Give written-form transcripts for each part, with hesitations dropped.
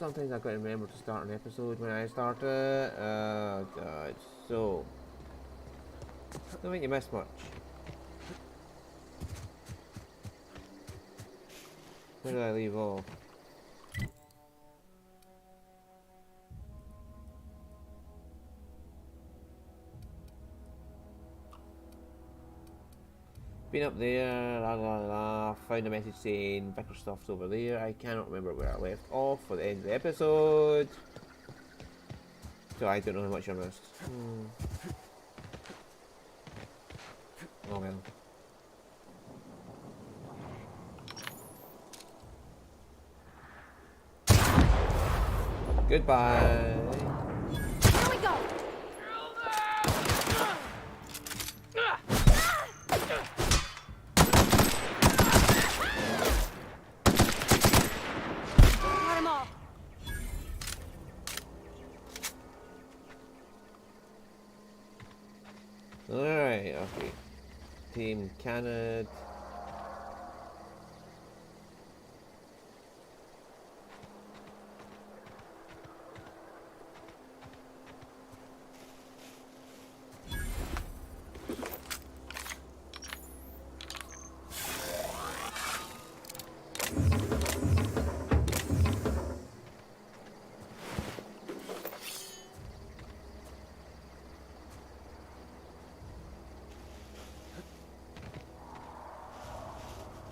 sometimes I've got to remember to start an episode when I start it. Oh god. So, don't think you miss much. Where did I leave off? Been up there, la la la, found a message saying Bickerstuff's over there. I cannot remember where I left off for the end of the episode. So I don't know how much I missed. Oh well. Goodbye. Here we go. Got 'em all. Alright, okay. Team Canad.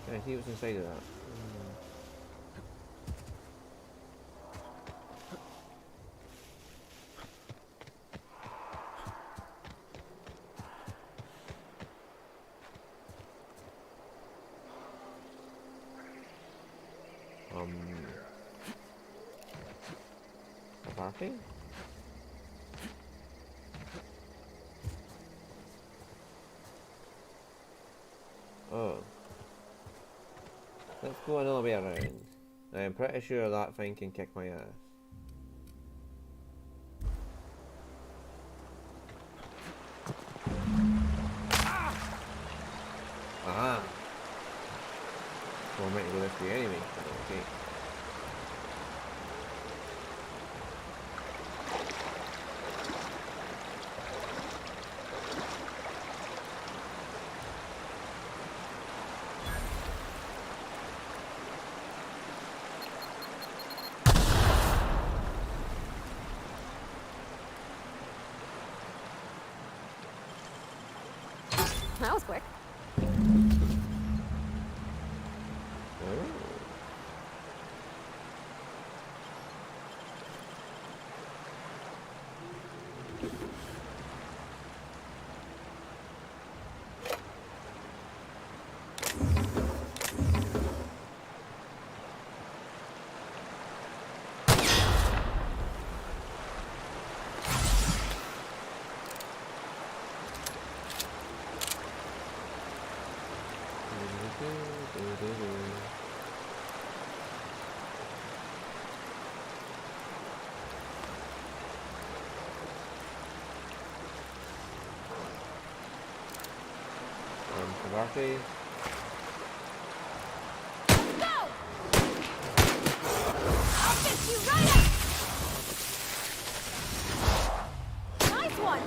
Can I see what's inside of that? A party? Oh. Let's go another way around. I'm pretty sure that thing can kick my ass. Aha! Well, I might go this way anyway. Okay. That was quick. Oh. Kavarte. Go! I'll fix you right up! Nice one!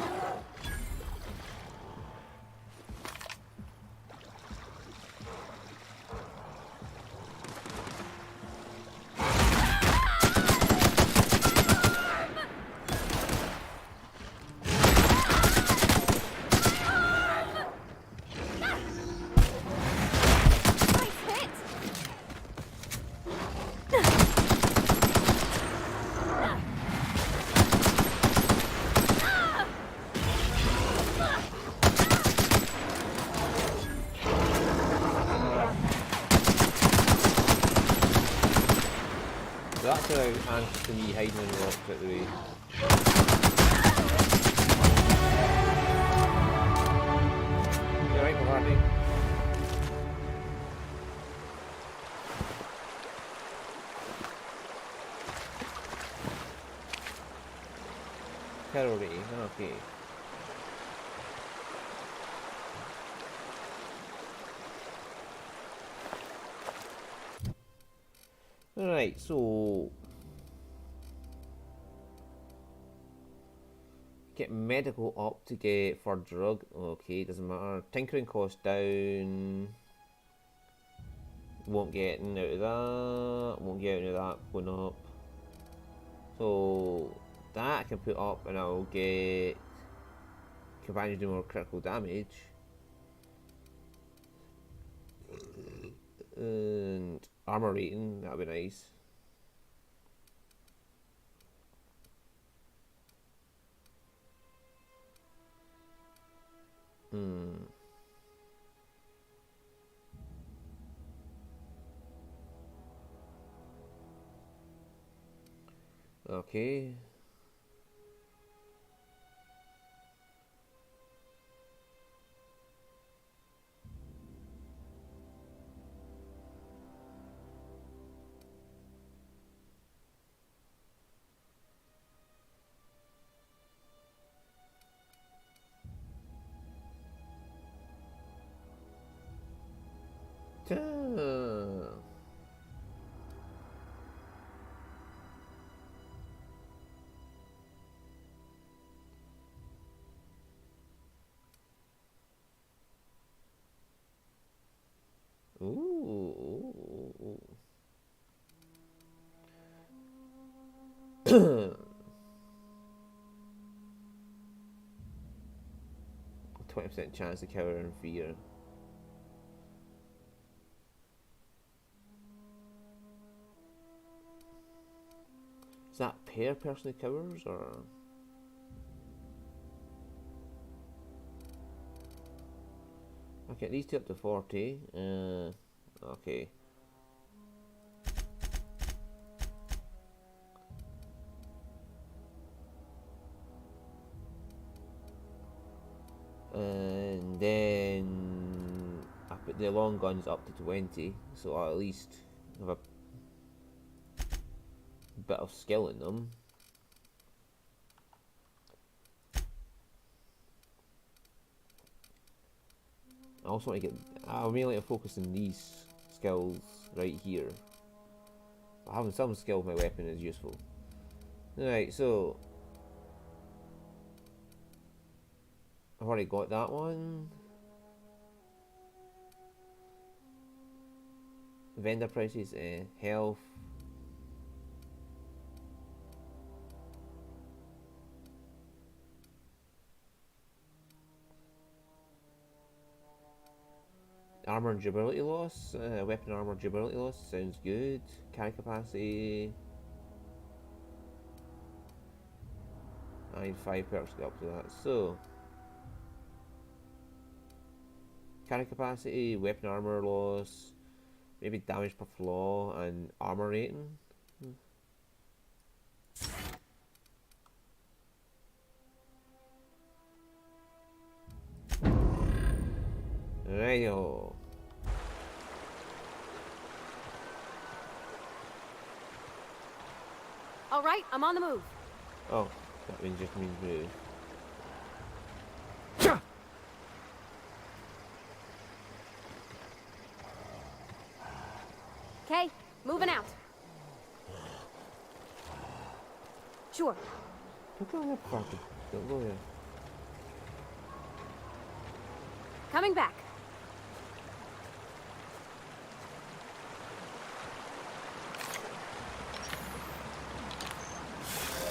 Nice hit! That's how answers to me hiding in rocks out the way. You alright, Kavarte? Terrory, okay. Alright, so Get medical up to get for drug. Okay, doesn't matter. Tinkering cost down. Won't get out of that. Won't get out of that. Going up. So that I can put up, and I'll get companions do more critical damage. And armor rating, that'd be nice. Okay. Ooh. 20% chance to cower in fear. Is that per person who cowers, or? Okay, these two up to 40. Okay. And then I put the long guns up to 20, so I'll at least have a bit of skill in them. I also want to get. I really like to focus on these skills right here. But having some skill with my weapon is useful. Alright, so I've already got that one. Vendor prices, health. Armor and durability loss, weapon armor durability loss sounds good. Carry capacity. I need 5 perks to get up to that. So, carry capacity, weapon armor loss, maybe damage per flaw, and armor rating. Righto. All right, I'm on the move. Oh, that means just means move. Okay, moving out. Sure. Don't go there, Parker. Don't go there. Coming back.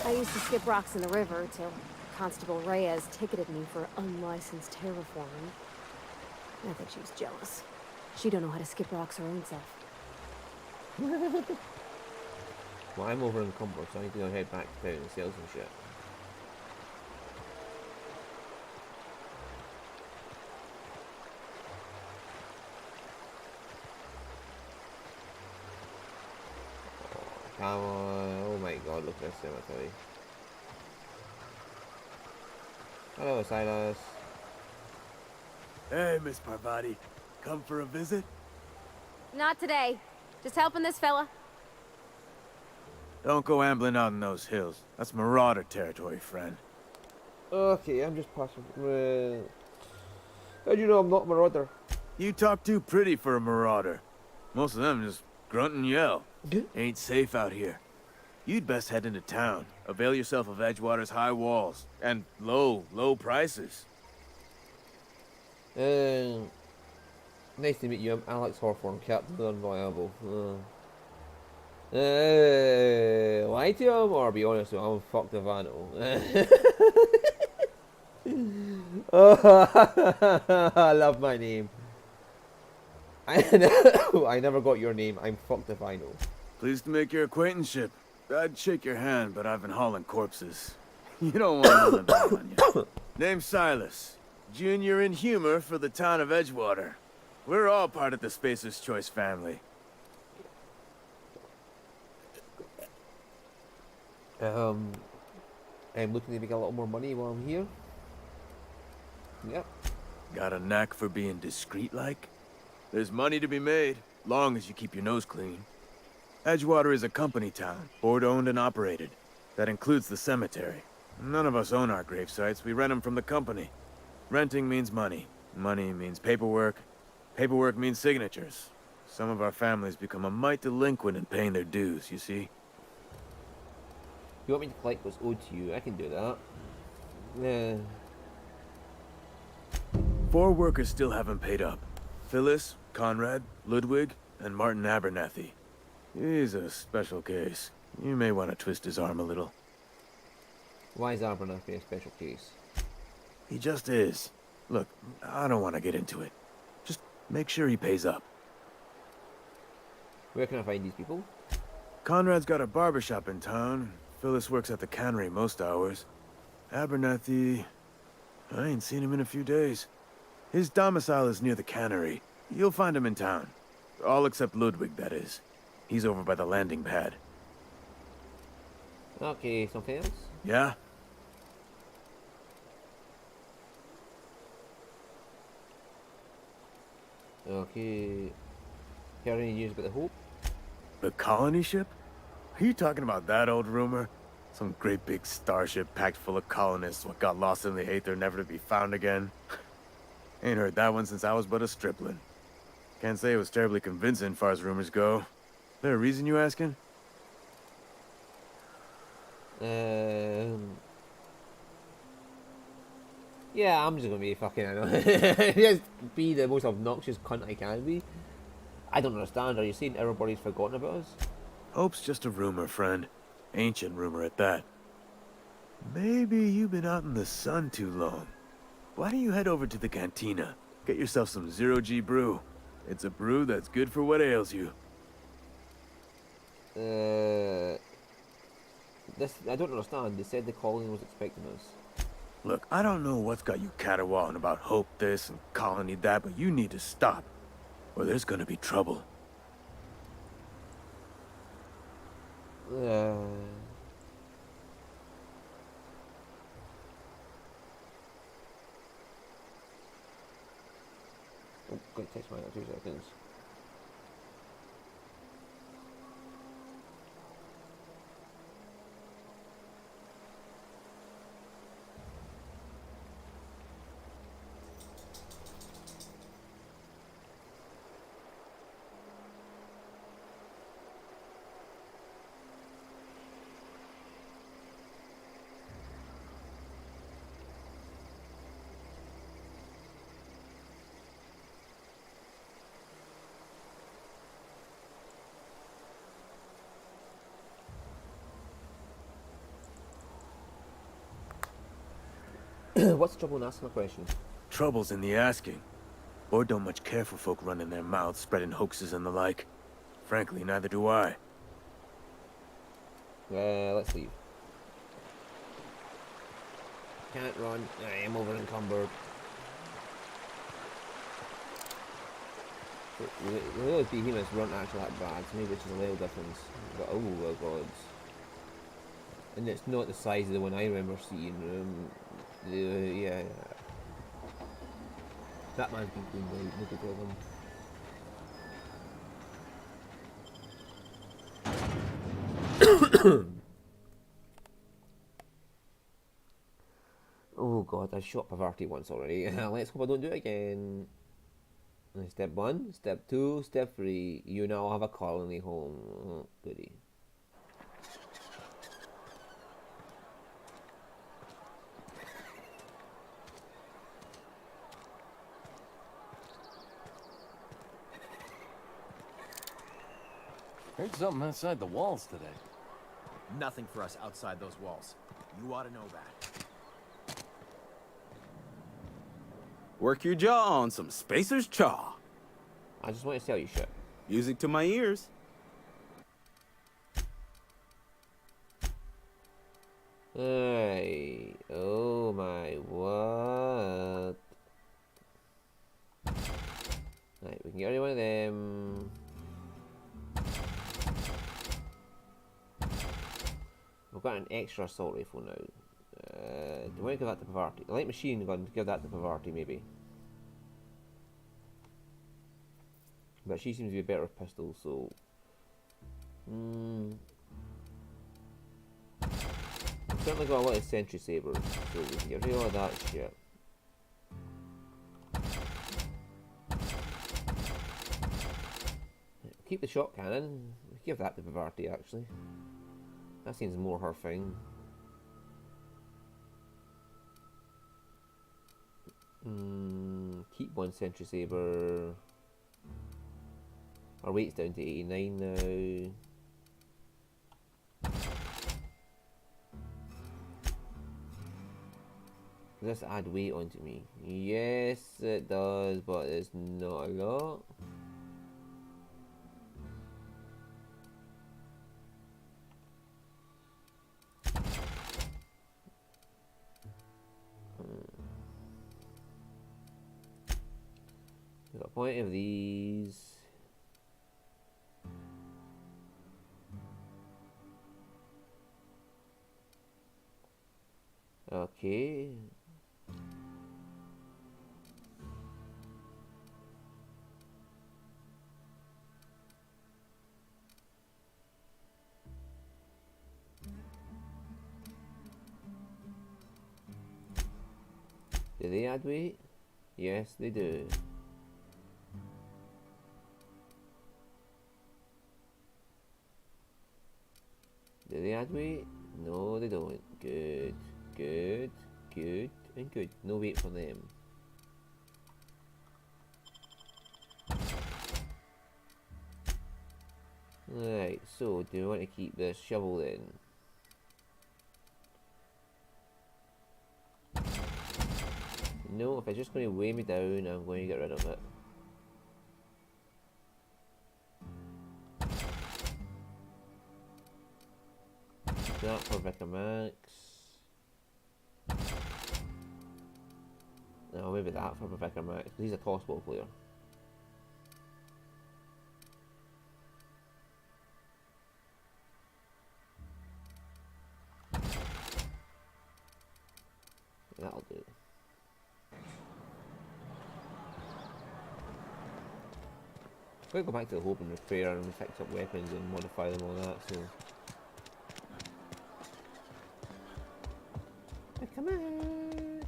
I used to skip rocks in the river till Constable Reyes ticketed me for unlicensed terraforming. I think she was jealous. She don't know how to skip rocks her own self. Well, I'm over encumbered, so I need to go head back to town and sell some shit. Oh, come on. Oh my god, look at this cemetery. Hello, Silas. Hey, Miss Parvati. Come for a visit? Not today. Just helping this fella. Don't go ambling out in those hills. That's marauder territory, friend. Okay, I'm just passing. How do you know I'm not a marauder? You talk too pretty for a marauder. Most of them just grunt and yell. Ain't safe out here. You'd best head into town. Avail yourself of Edgewater's high walls. And low prices. Nice to meet you. I'm Alex Hawthorne, Captain Unviable. Lie to him or be honest with him? I'm fucked Ivano. Oh, I love my name. I never got your name. I'm fucked Ivano. Pleased to make your acquaintanceship. I'd shake your hand, but I've been hauling corpses. You don't want none of that on you. Name's Silas. Junior in humor for the town of Edgewater. We're all part of the Spacer's Choice family. I'm looking to make a little more money while I'm here. Yep. Got a knack for being discreet-like? There's money to be made, long as you keep your nose clean. Edgewater is a company town, board-owned and operated. That includes the cemetery. None of us own our grave sites, we rent them from the company. Renting means money. Money means paperwork. Paperwork means signatures. Some of our families become a mite delinquent in paying their dues, you see? You want me to collect what's owed to you? I can do that. Yeah. 4 workers still haven't paid up. Phyllis, Conrad, Ludwig, and Martin Abernathy. He's a special case. You may want to twist his arm a little. Why is Abernathy a special case? He just is. Look, I don't want to get into it. Just make sure he pays up. Where can I find these people? Conrad's got a barbershop in town. Phyllis works at the cannery most hours. Abernathy... I ain't seen him in a few days. His domicile is near the cannery. You'll find him in town. All except Ludwig, that is. He's over by the landing pad. Okay, something else? Yeah? Okay. Heard any news about the Hope? The colony ship? Are you talking about that old rumor? Some great big starship packed full of colonists what got lost in the aether never to be found again? Ain't heard that one since I was but a stripling. Can't say it was terribly convincing far as rumors go. There a reason you asking? Yeah, I'm just gonna be fucking, I know. Just be the most obnoxious cunt I can be. I don't understand. Are you saying everybody's forgotten about us? Hope's just a rumor, friend. Ancient rumor at that. Maybe you've been out in the sun too long. Why don't you head over to the cantina? Get yourself some zero-G brew. It's a brew that's good for what ails you. I don't understand. They said the colony was expecting us. Look, I don't know what's got you caterwauling about Hope this and Colony that, but you need to stop, or there's gonna be trouble. I'm going to text mine in 2 seconds. What's the trouble in asking a question? Trouble's in the asking. Or don't much care for folk running their mouths, spreading hoaxes and the like. Frankly, neither do I. Let's leave. Can't run. I am over encumbered. Those behemoths weren't actually that bad, so maybe it's just a little difference. But oh my god. And it's not the size of the one I remember seeing. Yeah. That man's been cleaned out, look at them. Oh god, I shot Pavarti once already. Let's hope I don't do it again. Step 1, step 2, step 3. You now have a colony home. Oh, goody. Heard something outside the walls today. Nothing for us outside those walls. You ought to know that. Work your jaw on some Spacer's Chaw. I just want to sell you shit. Music to my ears. Hey, oh my, what? Right, we can get rid of one of them. We've got an extra assault rifle now. Do we want to give that to Pavarti? I like machine gun, give that to Pavarti maybe. But she seems to be better with pistols, so... I've certainly got a lot of sentry sabers, so we can get rid of all that shit. Keep the shot cannon. We give that to Pavarti actually. That seems more her thing. Keep one sentry saber. Our weight's down to 89 now. Does this add weight onto me? Yes, it does, but it's not a lot. We've got plenty of these. Okay. Do they add weight? Yes, they do. Do they add weight? No, they don't. Good, good, good, and good. No weight for them. Right, so do we want to keep this shovel then? No, if it's just going to weigh me down, I'm going to get rid of it. That for Vicar Max. No, maybe that for Vicar Max. He's a crossbow player. That'll do. We'll go back to the Hope and Repair and fix up weapons and modify them, all that, so... Come on!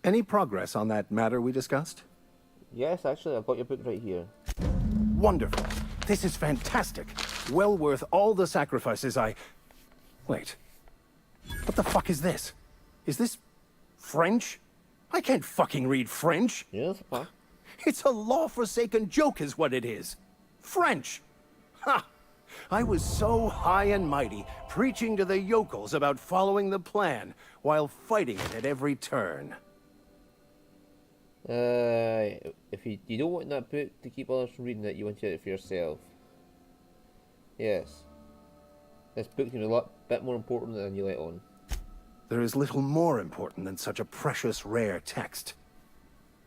Any progress on that matter we discussed? Yes, actually, I've got your book right here. Wonderful. This is fantastic. Well worth all the sacrifices I... Wait. What the fuck is this? Is this... French? I can't fucking read French. Yes, what? It's a law-forsaken joke is what it is. French! Ha! I was so high and mighty, preaching to the yokels about following the plan, while fighting it at every turn. If you don't want that book to keep others from reading it, you want to get it for yourself. Yes. This book's a bit more important than you let on. There is little more important than such a precious, rare text.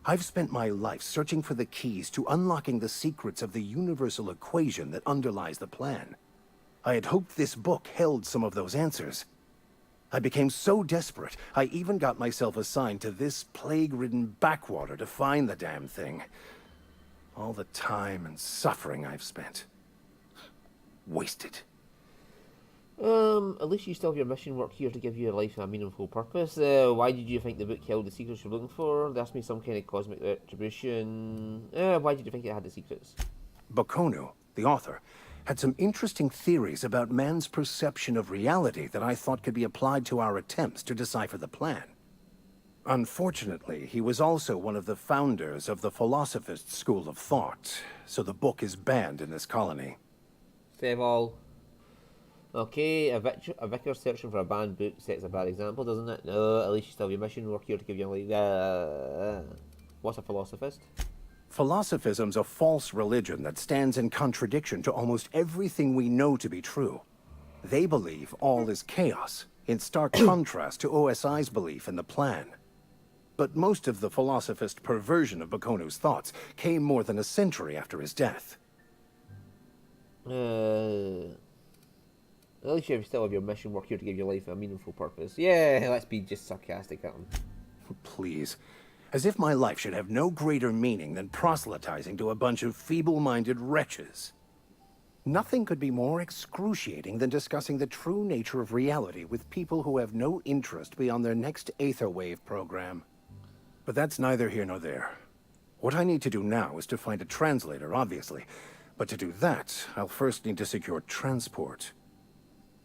I've spent my life searching for the keys to unlocking the secrets of the universal equation that underlies the plan. I had hoped this book held some of those answers. I became so desperate, I even got myself assigned to this plague-ridden backwater to find the damn thing. All the time and suffering I've spent. Wasted. At least you still have your mission work here to give your life a meaningful purpose. Why did you think the book held the secrets you're looking for? There has to be some kind of cosmic retribution. Why did you think it had the secrets? Bokonu, the author, had some interesting theories about man's perception of reality that I thought could be applied to our attempts to decipher the plan. Unfortunately, he was also one of the founders of the Philosophist school of thought, so the book is banned in this colony. Save all. Okay, a vicar searching for a banned book sets a bad example, doesn't it? No, at least you still have your mission, work here to give you what's a philosophist? Philosophism's a false religion that stands in contradiction to almost everything we know to be true. They believe all is chaos, in stark contrast to OSI's belief in the plan. But most of the philosophist perversion of Bakonu's thoughts came more than a century after his death. At least you still have your mission, work here to give your life a meaningful purpose. Yeah, let's be just sarcastic at him. Please. As if my life should have no greater meaning than proselytizing to a bunch of feeble-minded wretches. Nothing could be more excruciating than discussing the true nature of reality with people who have no interest beyond their next Aetherwave program. But that's neither here nor there. What I need to do now is to find a translator, obviously. But to do that, I'll first need to secure transport.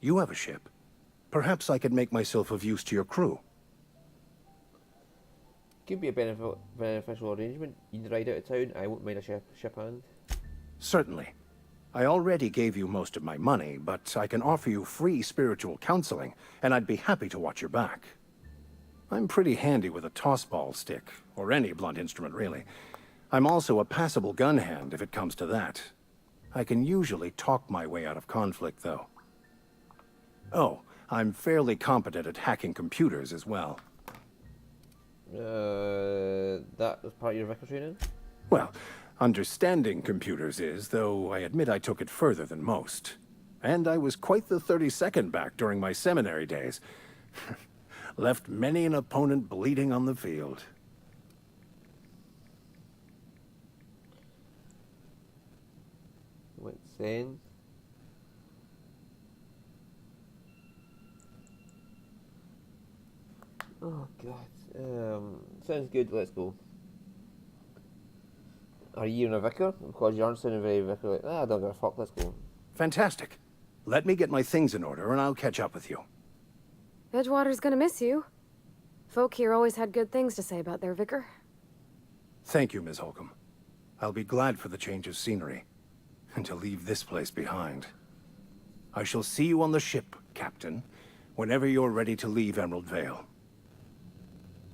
You have a ship. Perhaps I could make myself of use to your crew. Could be a beneficial arrangement. You'd ride out of town, I won't mind a ship hand. Certainly. I already gave you most of my money, but I can offer you free spiritual counseling, and I'd be happy to watch your back. I'm pretty handy with a tossball stick, or any blunt instrument, really. I'm also a passable gun hand, if it comes to that. I can usually talk my way out of conflict, though. Oh, I'm fairly competent at hacking computers as well. That was part of your vicar training? Well, understanding computers is, though I admit I took it further than most. And I was quite the 32nd back during my seminary days. Left many an opponent bleeding on the field. What's saying? Oh god. Sounds good, let's go. Are you in a vicar? Because you aren't sounding very vicar like, I don't give a fuck, let's go. Fantastic. Let me get my things in order and I'll catch up with you. Edgewater's gonna miss you. Folk here always had good things to say about their vicar. Thank you, Ms. Holcomb. I'll be glad for the change of scenery. And to leave this place behind. I shall see you on the ship, Captain, whenever you're ready to leave Emerald Vale.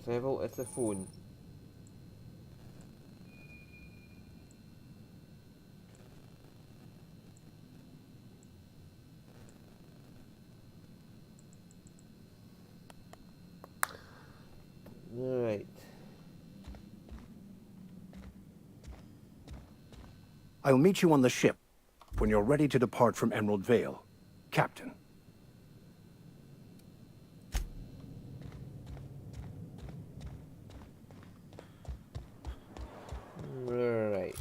Travel, it's the phone. Alright. I'll meet you on the ship when you're ready to depart from Emerald Vale, Captain. Right.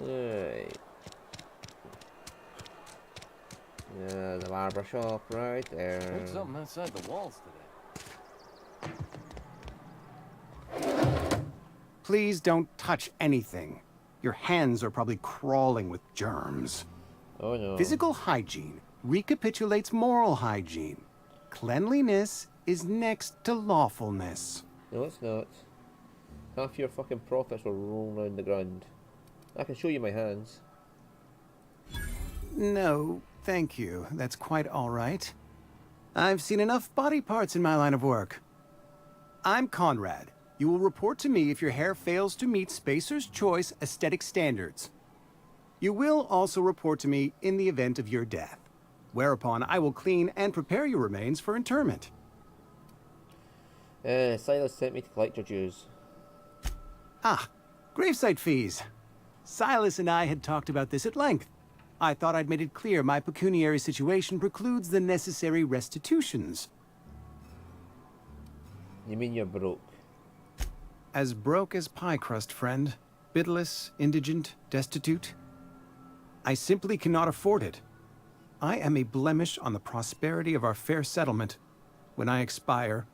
Right. Yeah, the barber shop right there. Heard something outside the walls today. Please don't touch anything. Your hands are probably crawling with germs. Oh no. Physical hygiene recapitulates moral hygiene. Cleanliness is next to lawfulness. No, it's not. Half your fucking profits were rolling around the ground. I can show you my hands. No, thank you. That's quite all right. I've seen enough body parts in my line of work. I'm Conrad. You will report to me if your hair fails to meet Spacer's Choice aesthetic standards. You will also report to me in the event of your death, whereupon I will clean and prepare your remains for interment. Silas sent me to collect your dues. Ah, gravesite fees. Silas and I had talked about this at length. I thought I'd made it clear my pecuniary situation precludes the necessary restitutions. You mean you're broke? As broke as pie crust, friend. Bidless, indigent, destitute. I simply cannot afford it. I am a blemish on the prosperity of our fair settlement. When I expire,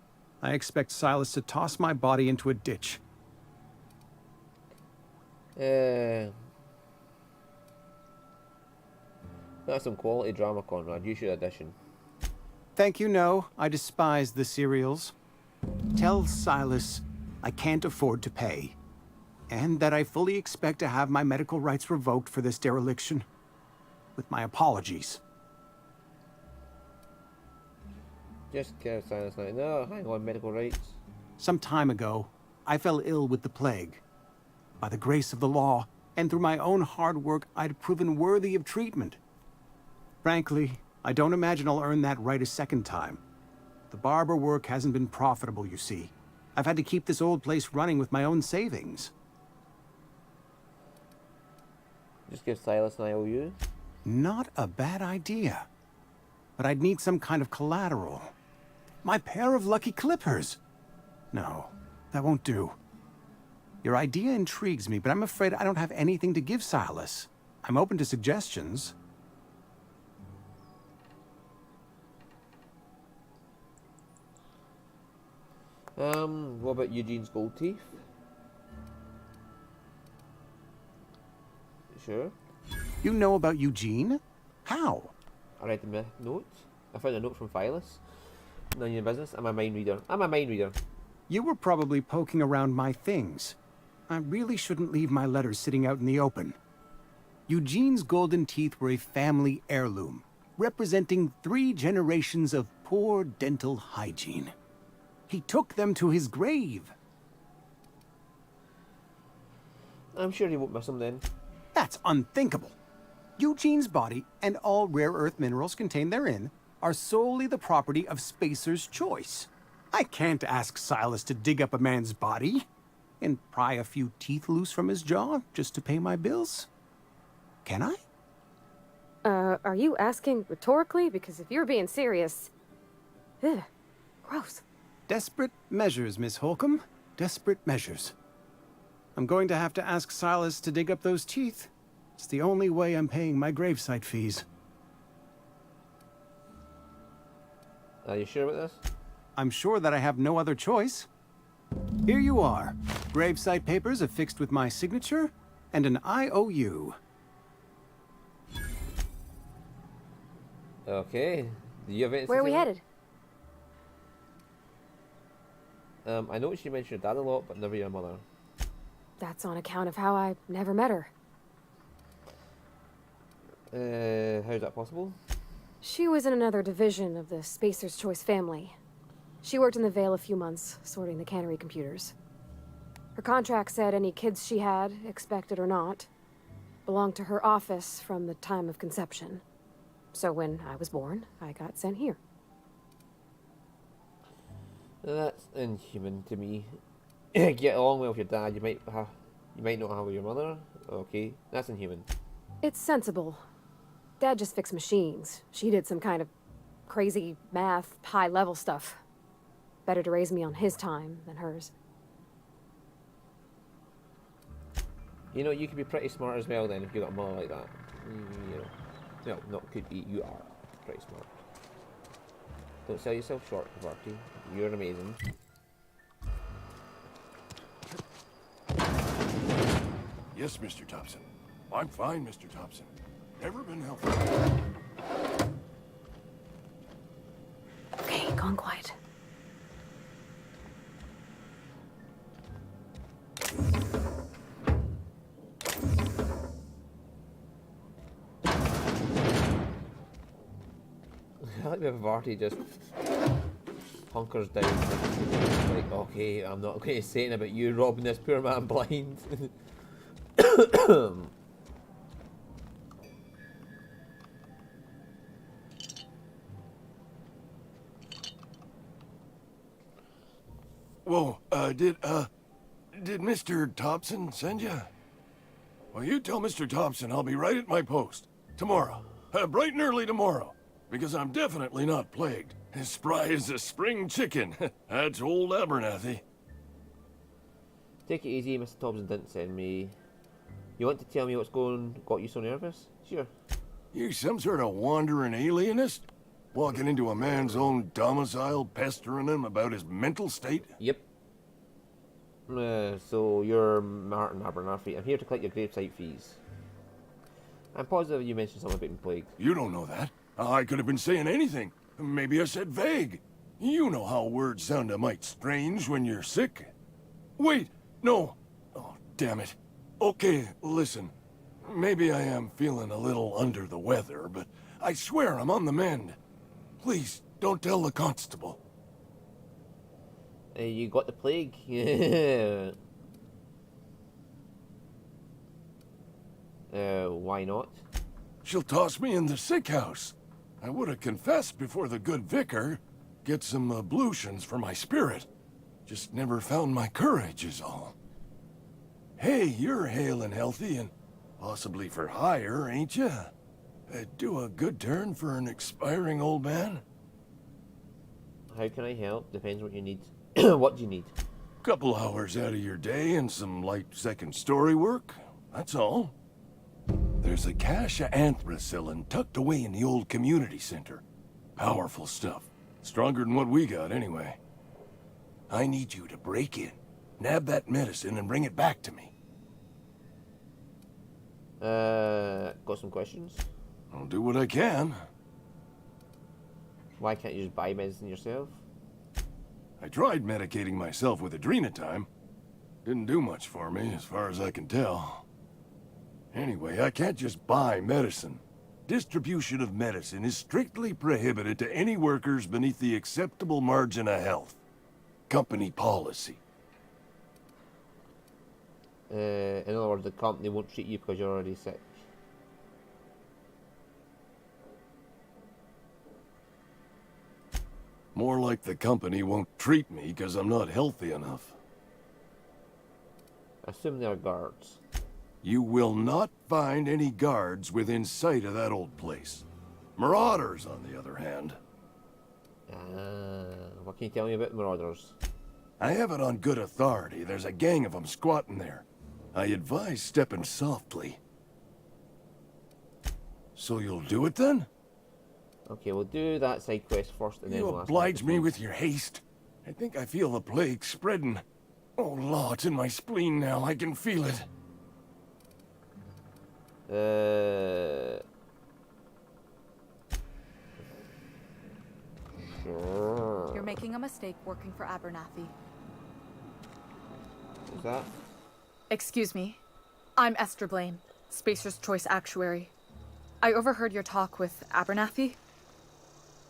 I expect Silas to toss my body into a ditch. That's some quality drama, Conrad. You should audition. Thank you, no. I despise the serials. Tell Silas I can't afford to pay. And that I fully expect to have my medical rights revoked for this dereliction. With my apologies. Just give Silas like, no, hang on, medical rights. Some time ago, I fell ill with the plague. By the grace of the law, and through my own hard work, I'd proven worthy of treatment. Frankly, I don't imagine I'll earn that right a second time. The barber work hasn't been profitable, you see. I've had to keep this old place running with my own savings. Just give Silas an IOU. Not a bad idea. But I'd need some kind of collateral. My pair of lucky clippers! No, that won't do. Your idea intrigues me, but I'm afraid I don't have anything to give Silas. I'm open to suggestions. What about Eugene's gold teeth? Sure. You know about Eugene? How? I read the note. I found a note from Phyllis. None of your business. I'm a mind reader. I'm a mind reader. You were probably poking around my things. I really shouldn't leave my letters sitting out in the open. Eugene's golden teeth were a family heirloom, representing 3 generations of poor dental hygiene. He took them to his grave. I'm sure he won't miss them then. That's unthinkable. Eugene's body and all rare earth minerals contained therein are solely the property of Spacer's Choice. I can't ask Silas to dig up a man's body and pry a few teeth loose from his jaw just to pay my bills. Can I? Are you asking rhetorically? Because if you're being serious... Ugh, gross. Desperate measures, Miss Holcomb. Desperate measures. I'm going to have to ask Silas to dig up those teeth. It's the only way I'm paying my gravesite fees. Are you sure about this? I'm sure that I have no other choice. Here you are. Gravesite papers affixed with my signature and an IOU. Okay. Do you have anything? Where are we headed? I noticed you mentioned your dad a lot, but never your mother. That's on account of how I never met her. How's that possible? She was in another division of the Spacer's Choice family. She worked in the Vale a few months, sorting the cannery computers. Her contract said any kids she had, expected or not, belonged to her office from the time of conception. So when I was born, I got sent here. That's inhuman to me. Get along well with your dad. You might not have with your mother. Okay, that's inhuman. It's sensible. Dad just fixed machines. She did some kind of crazy math, high-level stuff. Better to raise me on his time than hers. You know, you could be pretty smart as well then if you got a mother like that. You know, no, not could be. You are pretty smart. Don't sell yourself short, Varty. You're amazing. Yes, Mr. Thompson. I'm fine, Mr. Thompson. Never been helpful. Okay, gone quiet. I like that Varty just hunkers down. Like, okay, I'm not going to say anything about you robbing this poor man blind. Whoa, did Mr. Thompson send you? Well, you tell Mr. Thompson I'll be right at my post. Tomorrow. Bright and early tomorrow. Because I'm definitely not plagued. As spry as a spring chicken. That's old Abernathy. Take it easy, Mr. Thompson didn't send me. You want to tell me what's got you so nervous? Sure. You some sort of wandering alienist? Walking into a man's own domicile, pestering him about his mental state? Yep. So you're Martin Abernathy. I'm here to collect your gravesite fees. I'm positive you mentioned something about being plagued. You don't know that. I could have been saying anything. Maybe I said vague. You know how words sound a mite strange when you're sick. Wait, no. Oh, damn it. Okay, listen. Maybe I am feeling a little under the weather, but I swear I'm on the mend. Please, don't tell the constable. You got the plague. Yeah. Why not? She'll toss me in the sick house. I would have confessed before the good vicar. Get some ablutions for my spirit. Just never found my courage is all. Hey, you're hale and healthy and possibly for hire, ain't you? Do a good turn for an expiring old man? How can I help? Depends what you need. What do you need? Couple hours out of your day and some light second story work. That's all. There's a cache of anthracillin tucked away in the old community center. Powerful stuff. Stronger than what we got, anyway. I need you to break in, nab that medicine, and bring it back to me. Got some questions? I'll do what I can. Why can't you just buy medicine yourself? I tried medicating myself with Adrenatime. Didn't do much for me, as far as I can tell. Anyway, I can't just buy medicine. Distribution of medicine is strictly prohibited to any workers beneath the acceptable margin of health. Company policy. In other words, the company won't treat you because you're already sick. More like the company won't treat me because I'm not healthy enough. Assume they're guards. You will not find any guards within sight of that old place. Marauders, on the other hand. What can you tell me about marauders? I have it on good authority. There's a gang of them squatting there. I advise stepping softly. So you'll do it then? Okay, we'll do that side quest first and then You we'll ask oblige me questions. with your haste. I think I feel the plague spreading. Oh, Law, it's in my spleen now. I can feel it. Sure. You're making a mistake working for Abernathy. Who's that? Excuse me. I'm Esther Blaine, Spacer's Choice Actuary. I overheard your talk with Abernathy.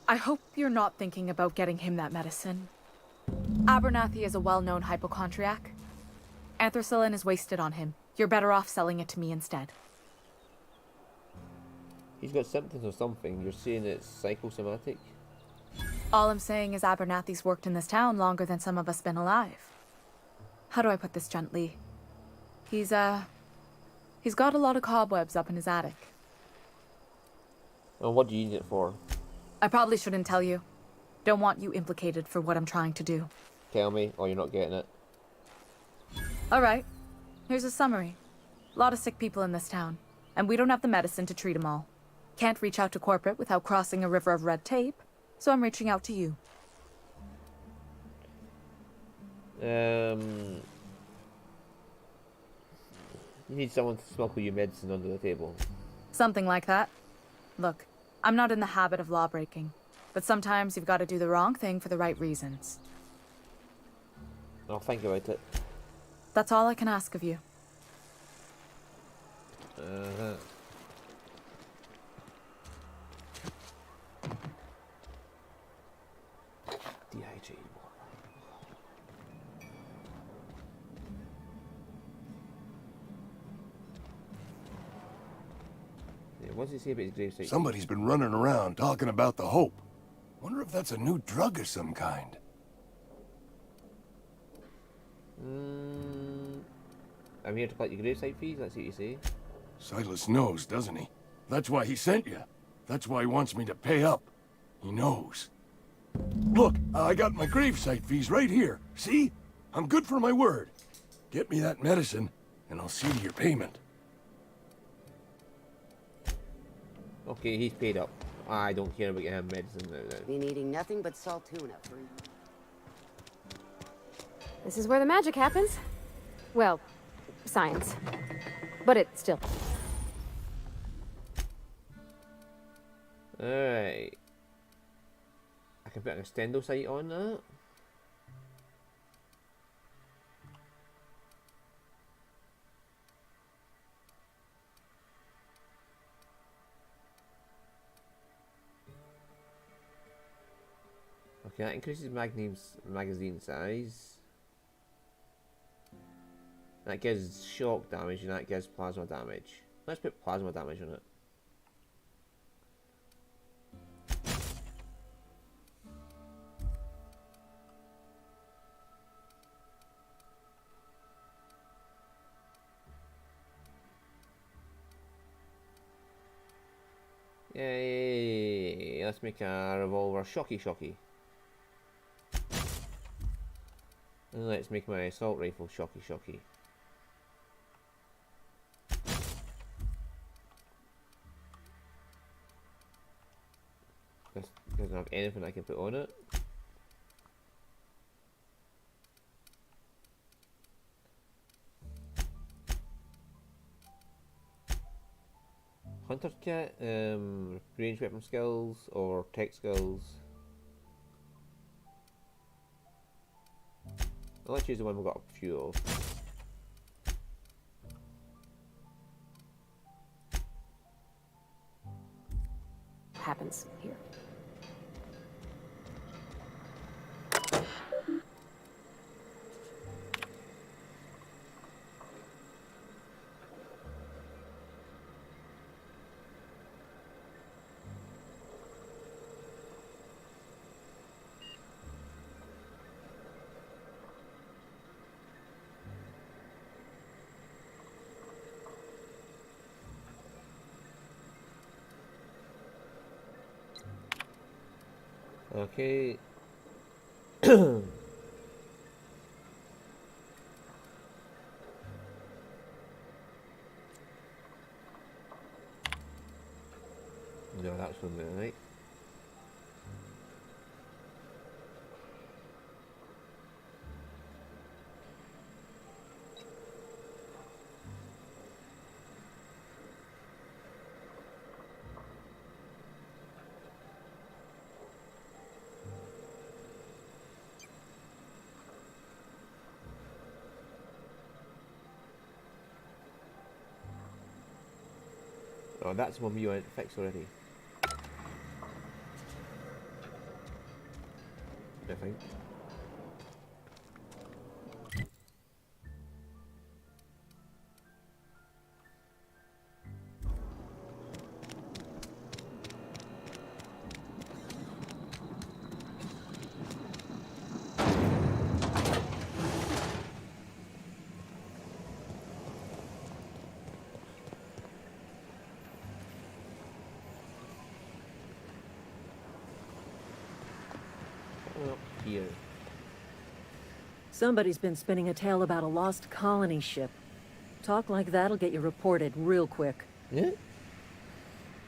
I hope you're not thinking about getting him that medicine. Abernathy is a well-known hypochondriac. Anthracillin is wasted on him. You're better off selling it to me instead. He's got symptoms of something. You're saying it's psychosomatic? All I'm saying is Abernathy's worked in this town longer than some of us been alive. How do I put this gently? He's got a lot of cobwebs up in his attic. And what do you need it for? I probably shouldn't tell you. Don't want you implicated for what I'm trying to do. Tell me, or you're not getting it. Alright, here's a summary. A lot of sick people in this town, and we don't have the medicine to treat them all. Can't reach out to corporate without crossing a river of red tape, so I'm reaching out to you. You need someone to smuggle you medicine under the table. Something like that. Look, I'm not in the habit of law breaking, but sometimes you've got to do the wrong thing for the right reasons. I'll think about it. That's all I can ask of you. Dehydrated water. Yeah, what does it say about his gravesite? Somebody's been running around talking about the Hope. Wonder if that's a new drug of some kind. I'm here to collect your gravesite fees, that's what you say. Silas knows, doesn't he? That's why he sent you. That's why he wants me to pay up. He knows. Look, I got my gravesite fees right here. See? I'm good for my word. Get me that medicine, and I'll see to your payment. Okay, he's paid up. I don't care about your medicine now. Been eating nothing but salt tuna for... This is where the magic happens. Well, science. But it still... Alright. I can put an extendo sight on that. Okay, that increases magazine size. That gives shock damage and that gives plasma damage. Let's put plasma damage on it. Yay! Let's make a revolver shocky. And let's make my assault rifle shocky. This doesn't have anything I can put on it. Hunter's kit, range weapon skills or tech skills. Let's choose the one we've got a few of. happens here. Okay. No, that's from there, right? Oh, that's one you went fixed already. I think. Here. Somebody's been spinning a tale about a lost colony ship. Talk like that'll get you reported real quick. Yeah?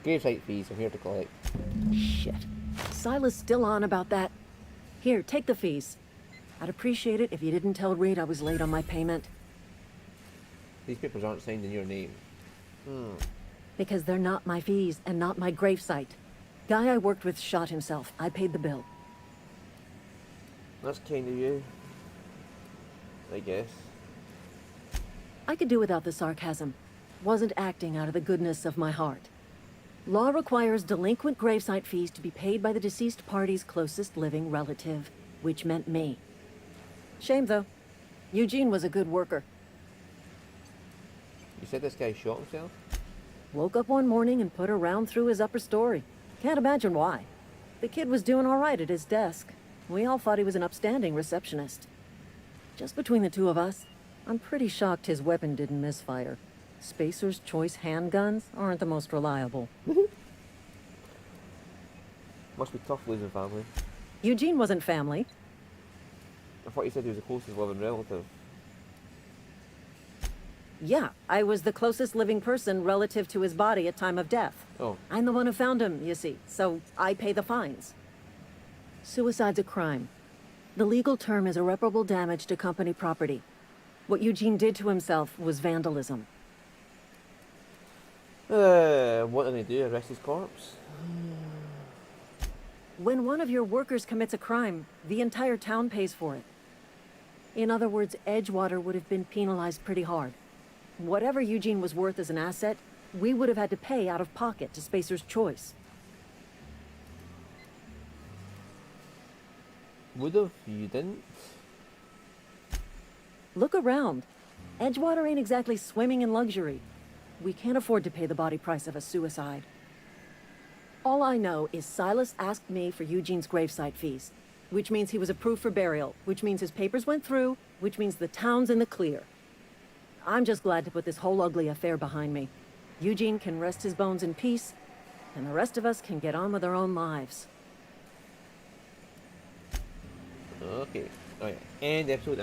Gravesite fees, I'm here to collect. Shit. Silas still on about that. Here, take the fees. I'd appreciate it if you didn't tell Reed I was late on my payment. These papers aren't signed in your name. Because they're not my fees and not my gravesite. Guy I worked with shot himself. I paid the bill. That's kind of you. I guess. I could do without the sarcasm. Wasn't acting out of the goodness of my heart. Law requires delinquent gravesite fees to be paid by the deceased party's closest living relative, which meant me. Shame, though. Eugene was a good worker. You said this guy shot himself? Woke up one morning and put a round through his upper story. Can't imagine why. The kid was doing all right at his desk. We all thought he was an upstanding receptionist. Just between the two of us, I'm pretty shocked his weapon didn't misfire. Spacer's Choice handguns aren't the most reliable. Must be tough losing family. Eugene wasn't family. I thought you said he was the closest living relative. Yeah, I was the closest living person relative to his body at time of death. Oh. I'm the one who found him, you see, so I pay the fines. Suicide's a crime. The legal term is irreparable damage to company property. What Eugene did to himself was vandalism. What did they do? Arrest his corpse? When one of your workers commits a crime, the entire town pays for it. In other words, Edgewater would have been penalized pretty hard. Whatever Eugene was worth as an asset, we would have had to pay out of pocket to Spacer's Choice. Would have, you didn't. Look around. Edgewater ain't exactly swimming in luxury. We can't afford to pay the body price of a suicide. All I know is Silas asked me for Eugene's gravesite fees, which means he was approved for burial, which means his papers went through, which means the town's in the clear. I'm just glad to put this whole ugly affair behind me. Eugene can rest his bones in peace, and the rest of us can get on with our own lives. Okay. Oh yeah. End episode.